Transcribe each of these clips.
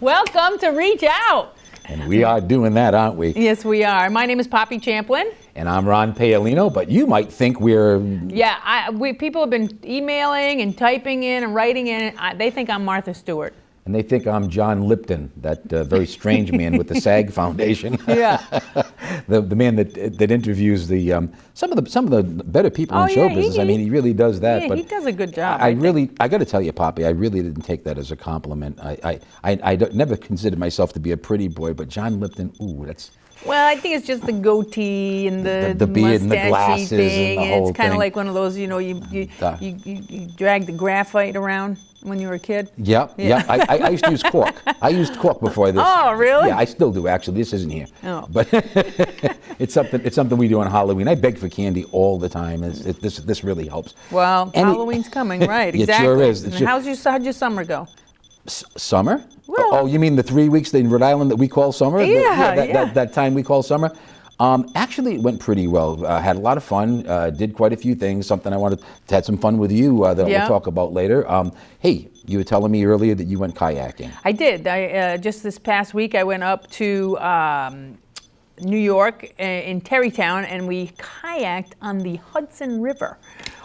Welcome to Reach Out. And we are doing that, aren't we? Yes, we are. My name is Poppy Champlin. And I'm Ron Paolino, but you might think we're... Yeah, people have been emailing and typing in and writing in. They think I'm Martha Stewart. And they think I'm John Lipton, that very strange man with the SAG Foundation. Yeah. the man that interviews the some of the better people in show business. I mean, he really does that. Yeah, but he does a good job. I got to tell you, Poppy, I really didn't take that as a compliment. I never considered myself to be a pretty boy, but John Lipton, ooh, that's... Well, I think it's just the goatee and the beard and the mustache-y glasses thing. and the whole It's kind of thing. like one of those, you drag the graphite around when you were a kid. Yeah. I used to use cork. I used cork before this. Oh, really? Yeah, I still do, actually. This isn't here. Oh. But it's something we do on Halloween. I beg for candy all the time. This really helps. Well, Halloween's coming, right? It Exactly. sure is. And how'd your summer go? Summer? Well, oh, you mean the 3 weeks in Rhode Island that we call summer? Yeah, That time we call summer? Actually, it went pretty well. Had a lot of fun. Did quite a few things. Something I wanted to have some fun with you that we'll talk about later. Hey, you were telling me earlier that you went kayaking. I did. Just this past week, I went up to New York in Terrytown, and we kayaked on the Hudson River,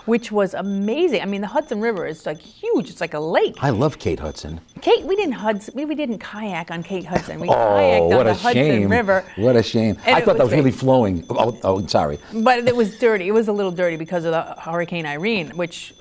which was amazing. I mean, the Hudson River is like huge. It's like a lake. I love Kate Hudson. We didn't kayak on Kate Hudson. We kayaked on the Hudson River. What a shame. I thought that was really flowing. Oh, sorry. But it was dirty. It was a little dirty because of the Hurricane Irene, which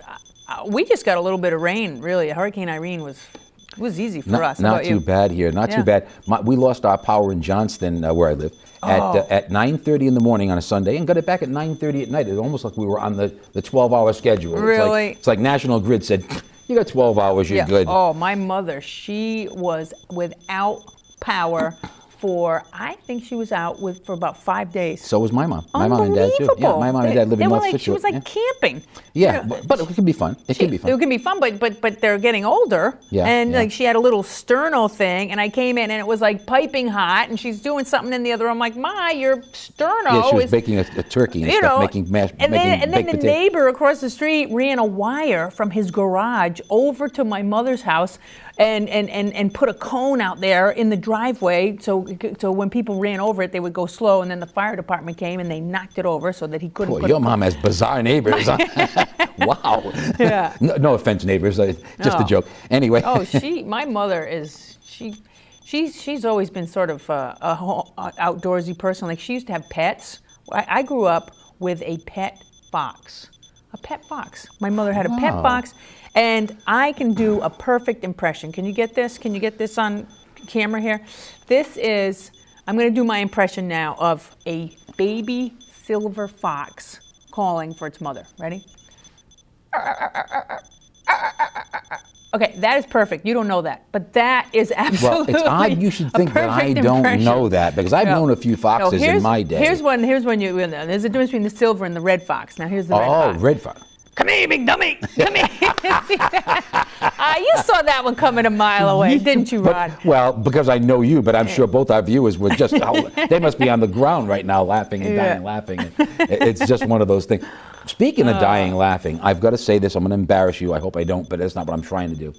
we just got a little bit of rain, really. Hurricane Irene was easy for us. Not too bad here. Not too bad. We lost our power in Johnston, where I live, at 9:30 in the morning on a Sunday, and got it back at 9:30 at night. It was almost like we were on the 12-hour schedule. Really? It's like National Grid said, you got 12 hours, you're good. Oh, my mother, she was without power I think she was out for about 5 days. So was my mom. My mom and dad too. Yeah, my mom and dad live in North Situate. She was like camping. Yeah, but it can be fun. It can be fun, but they're getting older. Yeah, and like she had a little sterno thing, and I came in and it was like piping hot, and she's doing something in the other room. I'm like, Ma, your sterno Yeah, she was baking a turkey and stuff, making mashed potatoes. And then the neighbor across the street ran a wire from his garage over to my mother's house and put a cone out there in the driveway so when people ran over it, they would go slow, and then the fire department came and they knocked it over so that he couldn't. Boy, your mom has bizarre neighbors. Wow. Yeah. No offense, neighbors. Just a joke. Anyway. Oh, my mother is she's always been sort of a outdoorsy person. Like she used to have pets. I grew up with a pet fox. A pet fox. My mother had a pet fox. And I can do a perfect impression. Can you get this? Can you get this on camera here? I'm going to do my impression now of a baby silver fox calling for its mother. Ready? Okay, that is perfect. You don't know that, but that is absolutely. Well, it's odd. You should think that I don't know that because I've known a few foxes in my day. Here's one you know. There's a difference between the silver and the red fox. Now here's the red fox. Oh, red fox. Come here, big dummy. Come here. You saw that one coming a mile away, didn't you, Rod? Well, because I know you, but I'm sure both our viewers were just, they must be on the ground right now laughing and dying laughing. It's just one of those things. Speaking of dying laughing, I've got to say this. I'm going to embarrass you. I hope I don't, but that's not what I'm trying to do.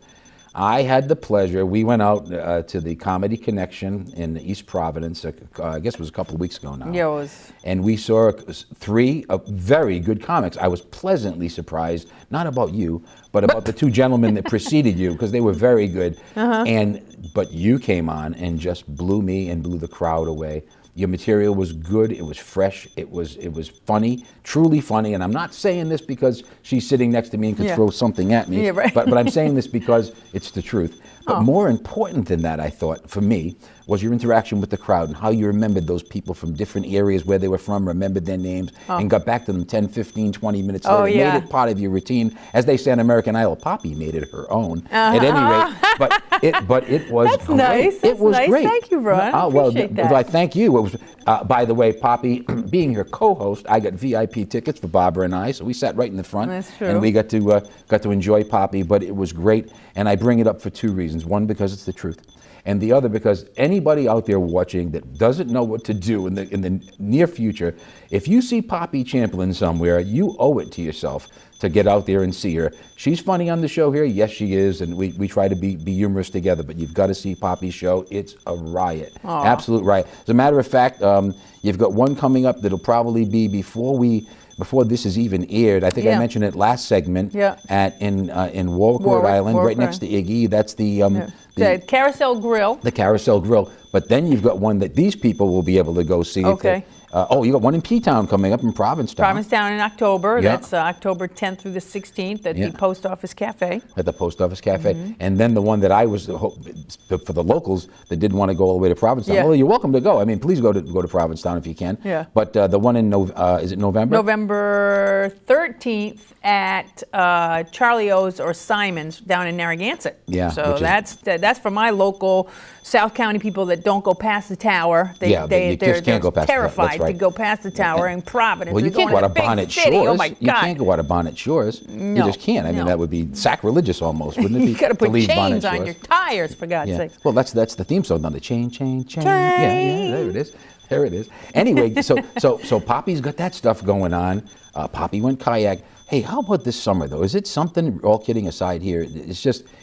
I had the pleasure, we went out to the Comedy Connection in East Providence, I guess it was a couple of weeks ago now. Yeah, it was. And we saw 3 very good comics. I was pleasantly surprised, not about you, but about the 2 gentlemen that preceded you, because they were very good. But you came on and just blew me and blew the crowd away. Your material was good, it was fresh, it was funny, truly funny, and I'm not saying this because she's sitting next to me and could throw something at me, right. but I'm saying this because it's the truth. But more important than that, I thought, for me, was your interaction with the crowd and how you remembered those people from different areas where they were from, remembered their names, and got back to them 10, 15, 20 minutes later. Yeah. Made it part of your routine. As they say on American Idol, Poppy made it her own. At any rate, but it was That's great. nice. That's it was nice. great. Thank you, Ron. I appreciate that. Well, I thank you. It was, by the way, Poppy, being your co-host, I got VIP tickets for Barbara and I, so we sat right in the front. That's true. And we got to enjoy Poppy, but it was great. And I bring it up for two reasons. One, because it's the truth. And the other, because anybody out there watching that doesn't know what to do in the near future, if you see Poppy Champlin somewhere, you owe it to yourself to get out there and see her. She's funny on the show here. Yes, she is. And we try to be humorous together, but you've got to see Poppy's show. It's a riot. Aww. Absolute riot. As a matter of fact, you've got one coming up that'll probably be before this is even aired. I think I mentioned it last segment in Warwick, Island, right next to Iggy. That's the Carousel Grill. The Carousel Grill. But then you've got one that these people will be able to go see. Okay. You got one in P-Town coming up in Provincetown. Provincetown in October. Yeah. That's October 10th through the 16th at the Post Office Cafe. At the Post Office Cafe. And then the one that I was, for the locals that didn't want to go all the way to Provincetown. Well, you're welcome to go. I mean, please go to Provincetown if you can. Yeah. But the one in, is it November? November 13th at Charlie O's or Simon's down in Narragansett. Yeah. So that's for my local South County people that don't go past the tower. They're can't go past terrified the to go past the tower in Providence. Well, you can't go out of Bonnet Shores. Oh my God. You can't go out of Bonnet Shores. No, you just can't. I mean, that would be sacrilegious almost, wouldn't it be? You got to put leave Bonnet chains on Shores? your tires, for God's sake. Well, that's the theme song. The chain. Yeah, there it is. There it is. Anyway, so Poppy's got that stuff going on. Poppy went kayak. Hey, how about this summer though? Is it something? All kidding aside, here,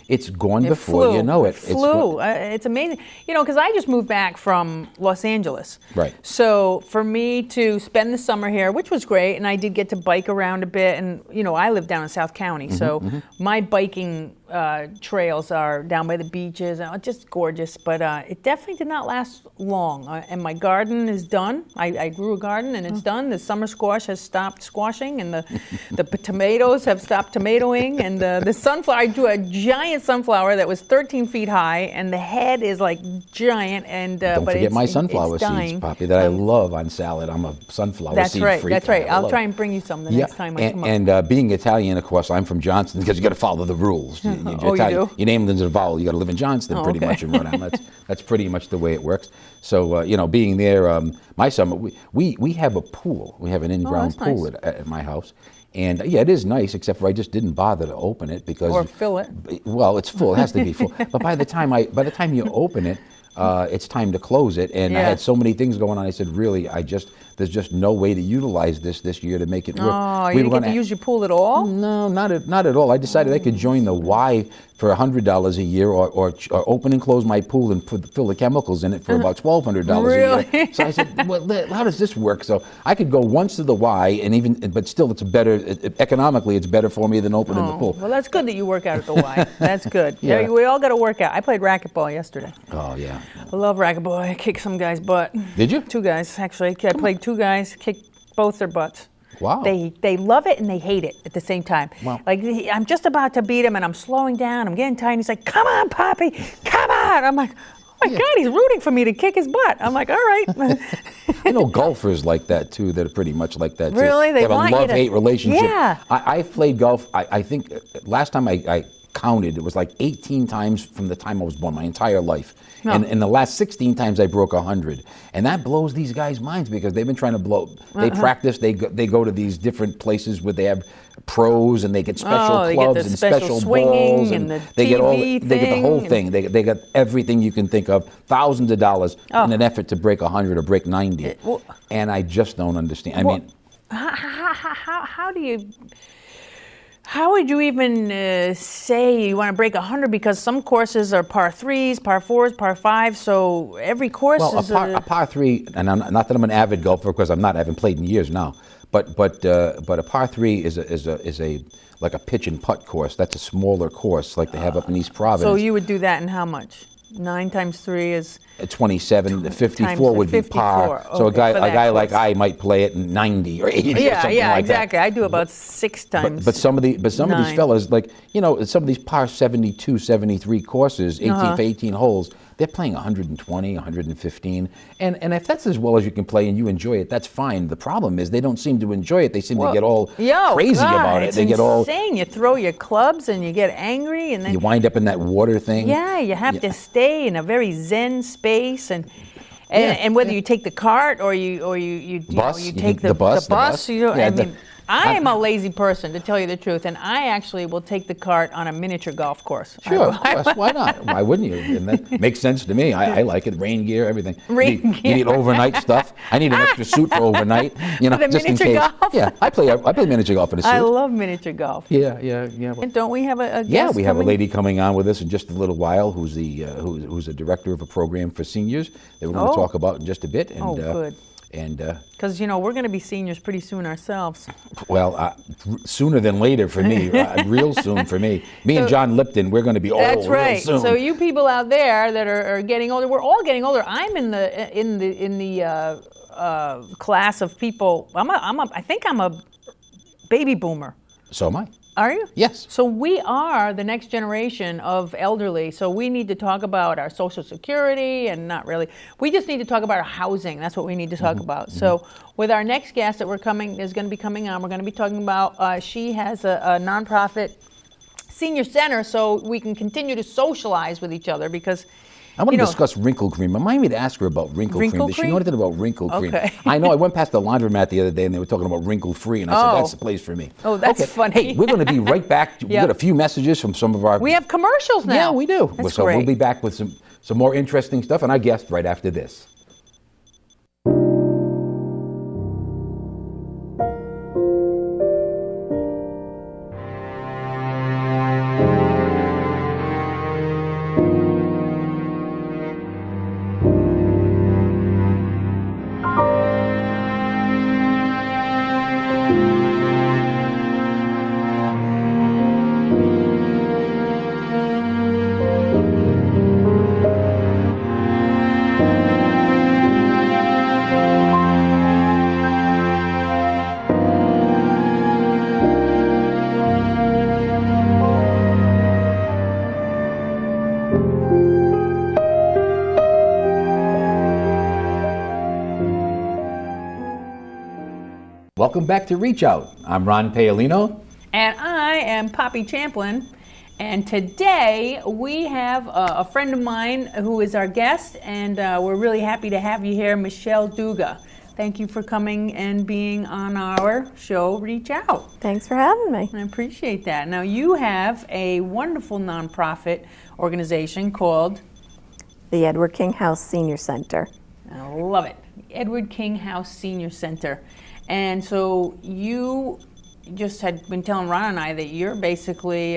it's gone before you know it. It flew. It's amazing. You know, because I just moved back from Los Angeles. Right. So for me to spend the summer here, which was great, and I did get to bike around a bit, and you know, I live down in South County, so my biking trails are down by the beaches, and just gorgeous. But it definitely did not last long. And my garden is done. I grew a garden, and it's done. The summer squash has stopped squashing, and the tomatoes have stopped tomatoing, and the sunflower. I grew a giant sunflower that was 13 feet high, and the head is like giant. And don't forget my sunflower seeds, Poppy, that I love on salad. I'm a sunflower seed freak. That's right. I'll try and bring you some the next time I come up. And being Italian, of course, I'm from Johnston because you got to follow the rules. You do? Your name ends in a vowel. You got to live in Johnston, pretty much in Rhode Island. That's pretty much the way it works. So being there, my summer, we have a pool. We have an in-ground pool at my house. And it is nice, except for I just didn't bother to open it because or fill it. Well, it's full. It has to be full. But by the time you open it, it's time to close it. And I had so many things going on. I said, really, there's just no way to utilize this year to make it work. Oh, you didn't get to use your pool at all? No, not at all. I decided I could join the Y for $100 a year, or open and close my pool and fill the chemicals in it for about $1,200 a year. So I said, well, how does this work? So I could go once to the Y, but still, it's better economically. It's better for me than opening the pool. Well, that's good that you work out at the Y. That's good. Yeah, we all got to work out. I played racquetball yesterday. Oh yeah. I love racquetball. I kicked some guy's butt. Did you? 2 guys actually. I played 2 guys, kicked both their butts. Wow. They love it and they hate it at the same time. Wow. Like, I'm just about to beat him and I'm slowing down. I'm getting tired. He's like, come on, Poppy, come on. I'm like, oh my God, he's rooting for me to kick his butt. I'm like, all right. I know golfers like that too, that are pretty much like that too. Really? They have a love-hate relationship. Yeah. I've played golf, I think last time I counted, it was like 18 times from the time I was born, my entire life. No. And in the last 16 times I broke 100. And that blows these guys' minds because they've been trying to blow. They practice, they go to these different places where they have pros and they get special clubs and special balls. And they get the whole thing. They got everything you can think of, thousands of dollars in an effort to break 100 or break 90. And I just don't understand. I mean, how do you... How would you even say you want to break 100? Because some courses are par 3s, par 4s, par 5s, so every course is... a par 3, and not that I'm an avid golfer, because I haven't played in years now, but a par 3 is a like a pitch and putt course. That's a smaller course like they have up in East Providence. So you would do that in how much? 9 times 3 is... 27, 54 would be par. Okay, so a guy like I might play it in 90 or 80 or something like that. Exactly. I do about 6 times. But some of these fellas, like, some of these par 72, 73 courses, 18 for 18 holes, they're playing 120, 115, and if that's as well as you can play and you enjoy it, that's fine. The problem is they don't seem to enjoy it. They seem to get all crazy about it. They get all insane. You throw your clubs and you get angry, and then you wind up in that water thing. Yeah, you have to stay in a very zen space, and whether you take the cart or you take the bus. I am a lazy person, to tell you the truth, and I actually will take the cart on a miniature golf course. Sure, of course. Why not? Why wouldn't you? And that makes sense to me. I like it. Rain gear, everything. You need overnight stuff. I need an extra suit for overnight. Just in case. Golf? Yeah, I play miniature golf in a suit. I love miniature golf. Yeah. And don't we have a guest? Yeah, we have coming? a lady coming on with us in just a little while, who's a director of a program for seniors that we're going to talk about in just a bit. And, good. And because we're going to be seniors pretty soon ourselves. Well, sooner than later for me, real soon for me. Me and John Lipton, we're going to be old. That's right. Real soon. So you people out there that are getting older, we're all getting older. I'm in the class of people. I think I'm a baby boomer. So am I. Are you? Yes. So we are the next generation of elderly. So we need to talk about our Social Security, and not really. We just need to talk about our housing. That's what we need to talk about. So with our next guest that is going to be coming on, we're going to be talking about, she has a nonprofit senior center, so we can continue to socialize with each other, because I want to discuss wrinkle cream. Remind me to ask her about wrinkle cream. Does she know anything about wrinkle cream? Okay. I know. I went past the laundromat the other day and they were talking about wrinkle free, and I said, that's the place for me. Oh, that's funny. Hey, we're going to be right back. We got a few messages from some of our... We have commercials now. Yeah, we do. That's so great. We'll be back with some more interesting stuff, and our guest right after this. Welcome back to Reach Out. I'm Ron Paolino. And I am Poppy Champlin. And today we have a friend of mine who is our guest, and we're really happy to have you here, Michele Duga. Thank you for coming and being on our show, Reach Out. Thanks for having me. I appreciate that. Now, you have a wonderful nonprofit organization called The Edward King House Senior Center. I love it. Edward King House Senior Center. And so you just had been telling Ron and I that you're basically,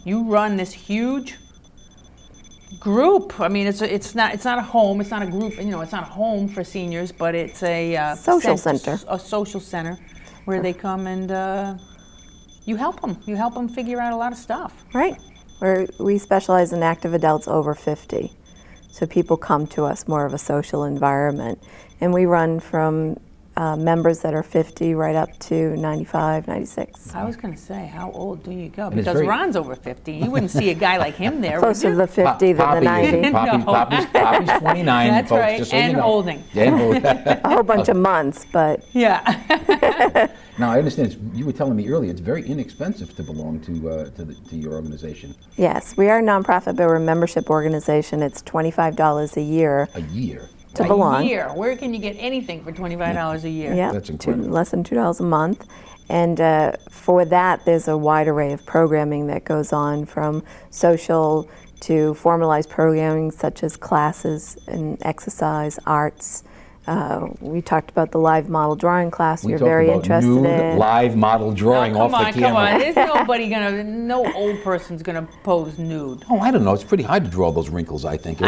you run this huge group. I mean, it's not a home, it's not a group, it's not a home for seniors, but it's a social center. A social center where they come and you help them. You help them figure out a lot of stuff. Right. We specialize in active adults over 50. So people come to us, more of a social environment. And we run from members that are 50 right up to 95, 96. I was going to say, how old do you go? Because Ron's over 50. You wouldn't see a guy like him there. Closer to the 50 than the 90. Poppy's 29. That's folks, right, just so and you know. holding. A whole bunch of months, but... Yeah. Now, I understand, you were telling me earlier, it's very inexpensive to belong to your organization. Yes, we are a nonprofit, but we're a membership organization. It's $25 a year. A year? To belong. A year. Where can you get anything for $25 a year? Yeah, that's incredible. Less than $2 a month. And for that, there's a wide array of programming that goes on, from social to formalized programming such as classes and exercise, arts. We talked about the live model drawing class you're very interested in. Live model drawing off the camera. Come on. There's nobody no old person's gonna pose nude. Oh, I don't know. It's pretty hard to draw those wrinkles, I think.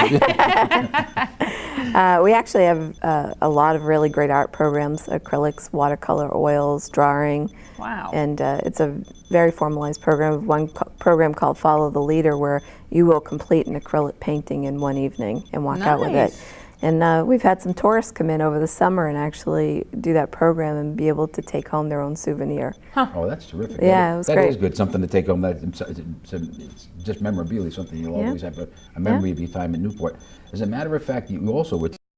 We actually have a lot of really great art programs: acrylics, watercolor, oils, drawing. Wow. And it's a very formalized program. One program called Follow the Leader, where you will complete an acrylic painting in one evening and walk out with it. And we've had some tourists come in over the summer and actually do that program and be able to take home their own souvenir. Oh, that's terrific. Yeah, it was That great. is good, something to take home. It's just memorabilia, something you'll Yeah. always have a memory of your time in Newport. As a matter of fact, you also were